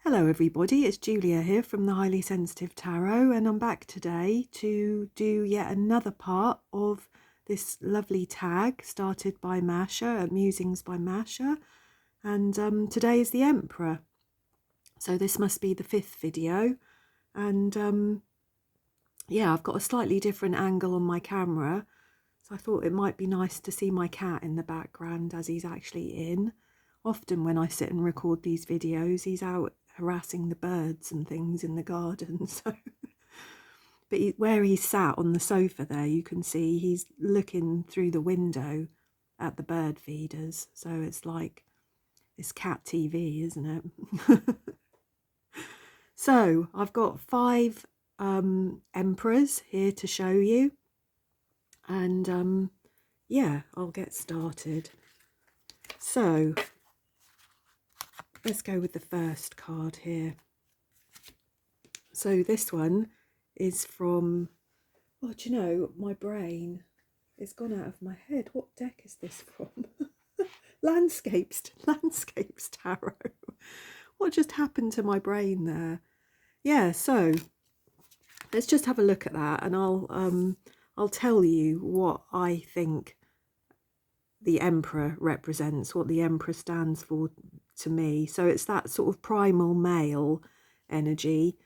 Hello everybody, it's Julia here from the Highly Sensitive Tarot, and I'm back today to do yet another part of this lovely tag started by Mascha, Musings by Mascha, and today is the Emperor. So this must be the 5th video, and yeah, I've got a slightly different angle on my camera, so I thought it might be nice to see my cat in the background as he's actually in. Often when I sit and record these videos, he's out harassing the birds and things in the garden. So, but where he's sat on the sofa there, you can see he's looking through the window at the bird feeders. So it's like, it's cat TV, isn't it? So I've got 5 emperors here to show you. And yeah, I'll get started. So let's go with the first card here. So this one is from, oh, do you know, my brain is gone out of my head. What deck is this from? Landscapes Tarot. What just happened to my brain there? Yeah, so let's just have a look at that, and I'll tell you what I think the Emperor represents, what the Emperor stands for to me. So it's that sort of primal male energy,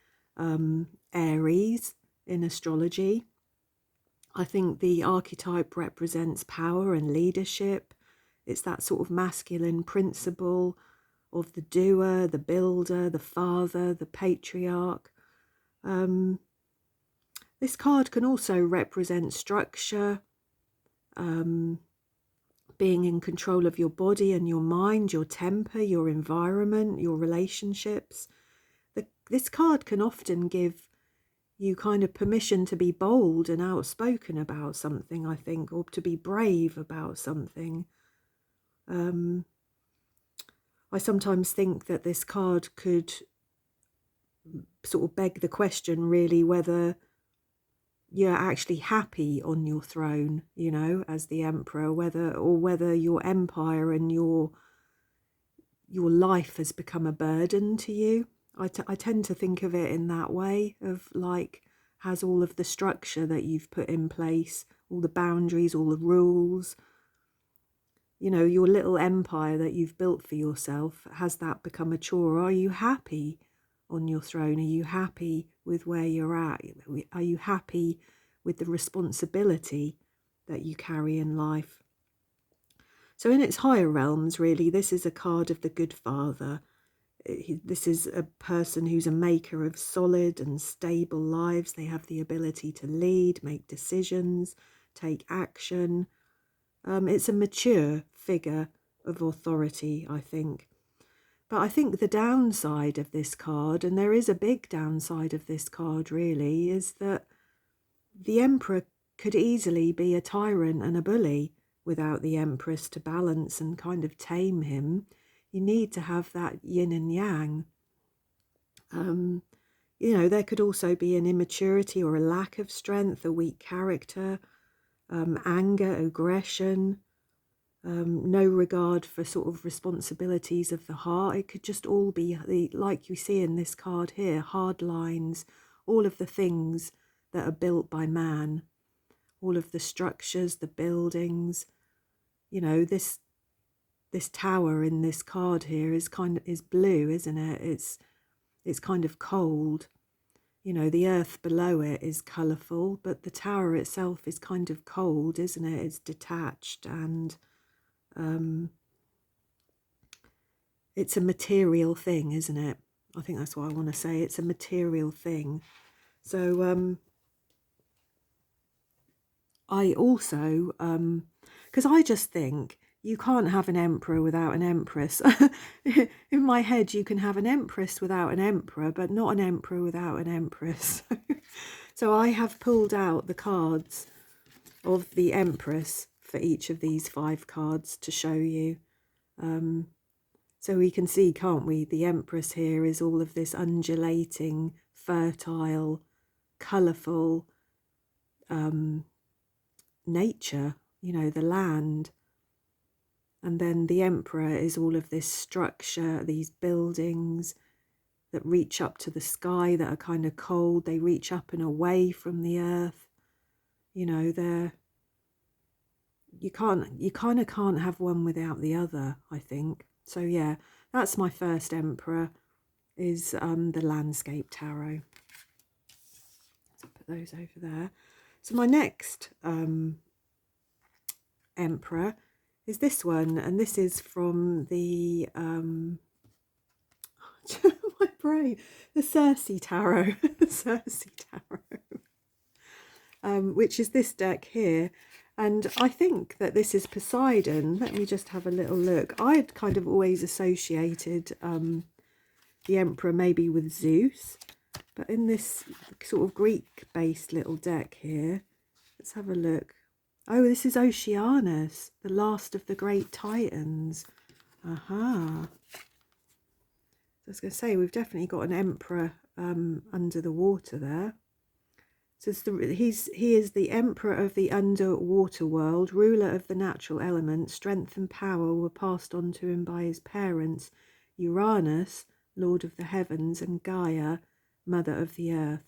Aries in astrology. I think the archetype represents power and leadership. It's that sort of masculine principle of the doer, the builder, the father, the patriarch. This card can also represent structure, being in control of your body and your mind, your temper, your environment, your relationships. This card can often give you kind of permission to be bold and outspoken about something, I think, or to be brave about something. I sometimes think that this card could sort of beg the question, really, whether you're actually happy on your throne, you know, as the Emperor, whether your empire and your life has become a burden to you. I tend to think of it in that way, of like, has all of the structure that you've put in place, all the boundaries, all the rules, you know, your little empire that you've built for yourself, has that become a chore? Are you happy on your throne? Are you happy with where you're at? Are you happy with the responsibility that you carry in life? So in its higher realms, really, this is a card of the good father. This is a person who's a maker of solid and stable lives. They have the ability to lead, make decisions, take action. It's a mature figure of authority, I think. But I think the downside of this card, and there is a big downside of this card really, is that the Emperor could easily be a tyrant and a bully without the Empress to balance and kind of tame him. You need to have that yin and yang. You know, there could also be an immaturity or a lack of strength, a weak character, anger, aggression, no regard for sort of responsibilities of the heart. It could just all be, like you see in this card here, hard lines, all of the things that are built by man, all of the structures, the buildings. You know, this tower in this card here is blue, isn't it? It's kind of cold. You know, the earth below it is colourful, but the tower itself is kind of cold, isn't it? It's detached, and it's a material thing, isn't it? I think that's what I want to say. It's a material thing. So I also, because I just think you can't have an emperor without an empress. In my head, you can have an empress without an emperor, but not an emperor without an empress. So I have pulled out the cards of the empress for each of these 5 cards to show you. So we can see, can't we, the empress here is all of this undulating, fertile, colourful nature, you know, the land. And then the emperor is all of this structure, these buildings, that reach up to the sky, that are kind of cold. They reach up and away from the earth. You know, you kind of can't have one without the other, I think. So yeah, that's my first emperor, is the landscape tarot. So put those over there. So my next emperor is this one, and this is from the my brain, the Circe tarot, the Circe tarot, which is this deck here. And I think that this is Poseidon. Let me just have a little look. I had kind of always associated the emperor maybe with Zeus, but in this sort of Greek-based little deck here, let's have a look. Oh, this is Oceanus, the last of the great titans. Aha. I was going to say, we've definitely got an emperor under the water there. So he is the emperor of the underwater world, ruler of the natural elements. Strength and power were passed on to him by his parents, Uranus, lord of the heavens, and Gaia, mother of the earth.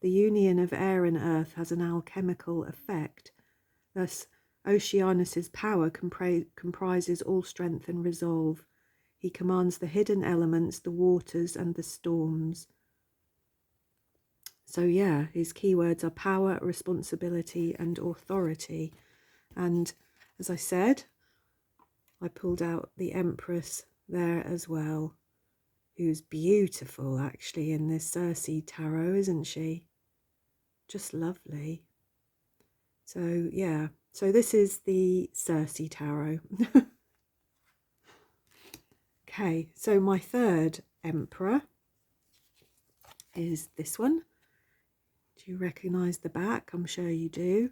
The union of air and earth has an alchemical effect. Thus, Oceanus's power comprises all strength and resolve. He commands the hidden elements, the waters, and the storms. So yeah, his keywords are power, responsibility, and authority. And as I said, I pulled out the Empress there as well, who's beautiful actually in this Circe tarot, isn't she? Just lovely. So yeah, so this is the Circe tarot. Okay, so my third emperor is this one. Do you recognise the back? I'm sure you do.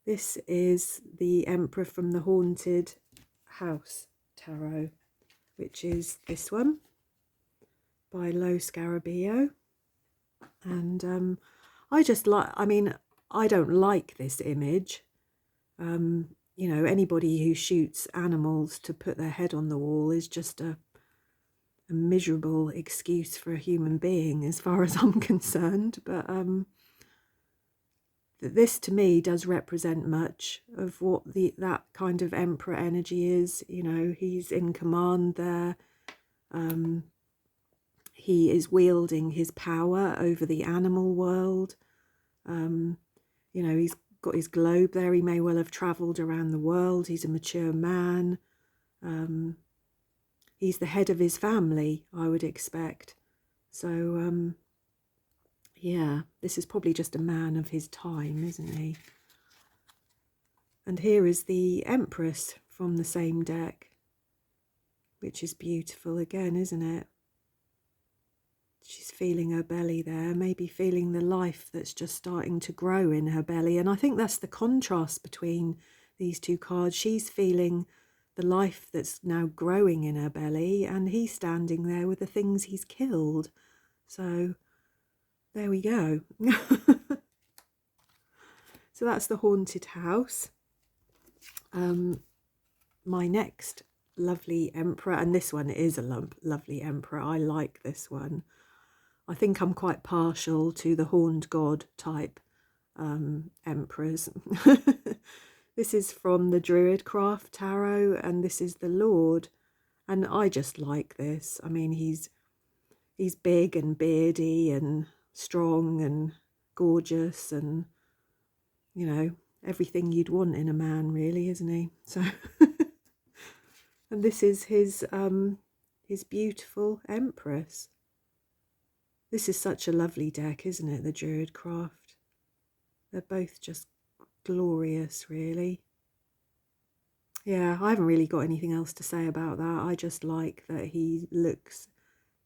This is the emperor from the Haunted House tarot, which is this one by Lo Scarabeo. And I just like, I mean, I don't like this image. You know, anybody who shoots animals to put their head on the wall is just a miserable excuse for a human being, as far as I'm concerned. But this to me does represent much of what that kind of emperor energy is. You know, he's in command there. He is wielding his power over the animal world. You know, he's got his globe there. He may well have travelled around the world. He's a mature man. He's the head of his family, I would expect. So, yeah, this is probably just a man of his time, isn't he? And here is the Empress from the same deck, which is beautiful again, isn't it? She's feeling her belly there, maybe feeling the life that's just starting to grow in her belly. And I think that's the contrast between these two cards. She's feeling the life that's now growing in her belly, and he's standing there with the things he's killed. So there we go. So that's the Haunted House. My next lovely emperor, and this one is a lovely emperor. I like this one. I think I'm quite partial to the horned god type emperors. This is from the Druidcraft tarot, and this is the Lord. And I just like this. I mean, he's big and beardy and strong and gorgeous, and you know, everything you'd want in a man, really, isn't he? So and this is his beautiful Empress. This is such a lovely deck, isn't it, the Druidcraft? They're both just glorious, really. Yeah, I haven't really got anything else to say about that. I just like that he looks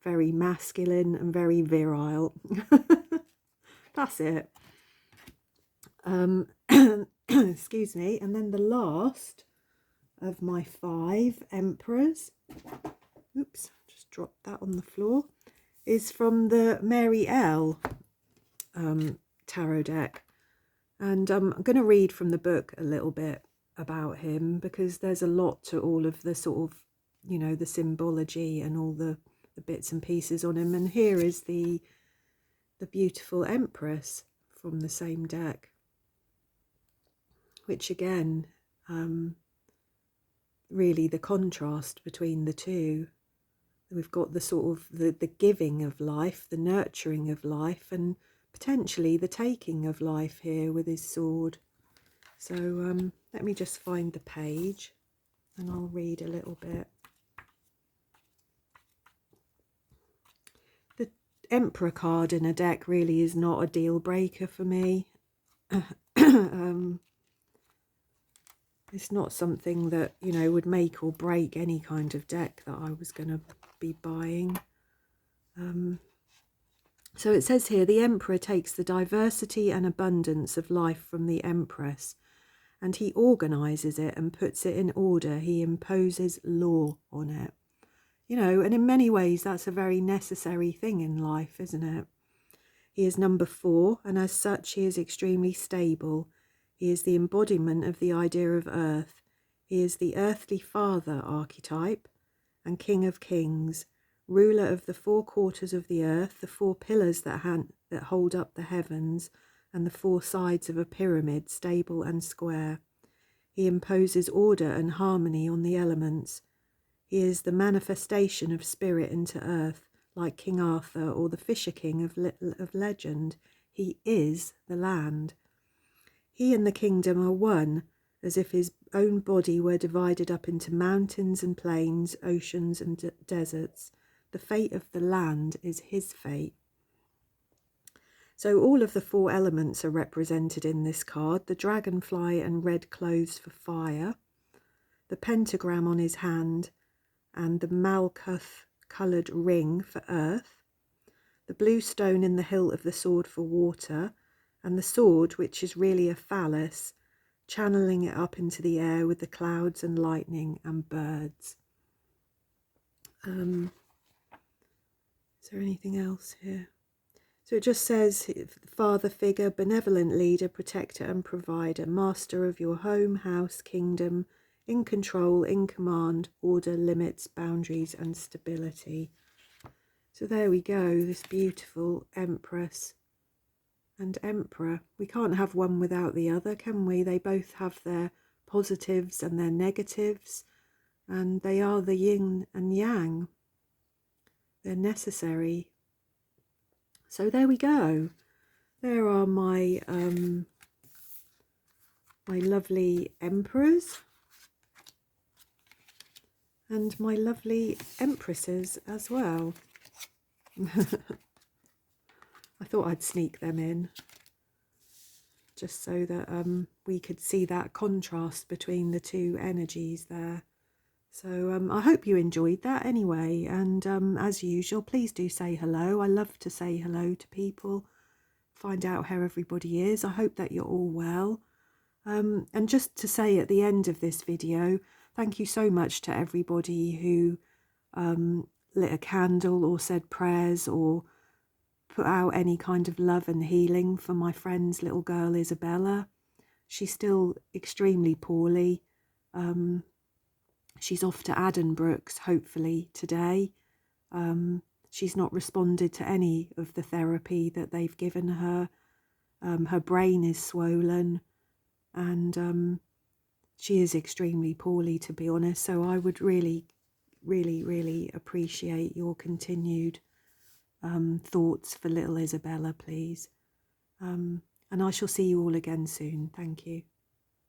very masculine and very virile. That's it. Excuse me. And then the last of my 5 emperors, oops, just dropped that on the floor, is from the Mary L tarot deck. And I'm going to read from the book a little bit about him, because there's a lot to all of the sort of, you know, the symbology and all the the bits and pieces on him. And here is the beautiful Empress from the same deck, which again, really the contrast between the two. We've got the sort of the giving of life, the nurturing of life, and potentially the taking of life here with his sword. So let me just find the page and I'll read a little bit. The Emperor card in a deck really is not a deal breaker for me. It's not something that, you know, would make or break any kind of deck that I was going to be buying. So it says here, the Emperor takes the diversity and abundance of life from the Empress, and he organises it and puts it in order. He imposes law on it. You know, and in many ways that's a very necessary thing in life, isn't it? He is number 4, and as such he is extremely stable. He is the embodiment of the idea of earth. He is the earthly father archetype and king of kings, ruler of the 4 quarters of the earth, the 4 pillars that hold up the heavens, and the 4 sides of a pyramid, stable and square. He imposes order and harmony on the elements. He is the manifestation of spirit into earth, like King Arthur or the Fisher King of legend. He is the land. He and the kingdom are one, as if his own body were divided up into mountains and plains, oceans and deserts. The fate of the land is his fate. So all of the 4 elements are represented in this card. The dragonfly and red clothes for fire, the pentagram on his hand, and the malkuth coloured ring for earth, the blue stone in the hilt of the sword for water, and the sword, which is really a phallus, channeling it up into the air with the clouds and lightning and birds. Is there anything else here? So it just says, father figure, benevolent leader, protector and provider, master of your home, house, kingdom, in control, in command, order, limits, boundaries and stability. So there we go, this beautiful Empress and Emperor. We can't have one without the other, can we? They both have their positives and their negatives, and they are the yin and yang. They're necessary. So there we go. There are my my lovely emperors and my lovely empresses as well. I thought I'd sneak them in just so that we could see that contrast between the 2 energies there. So I hope you enjoyed that anyway, and as usual, please do say hello. I love to say hello to people, find out how everybody is. I hope that you're all well. And just to say at the end of this video, thank you so much to everybody who lit a candle or said prayers or put out any kind of love and healing for my friend's little girl Isabella. She's still extremely poorly. She's off to Addenbrooke's hopefully today. She's not responded to any of the therapy that they've given her. Her brain is swollen and she is extremely poorly, to be honest. So I would really, really, really appreciate your continued thoughts for little Isabella, please. And I shall see you all again soon. Thank you.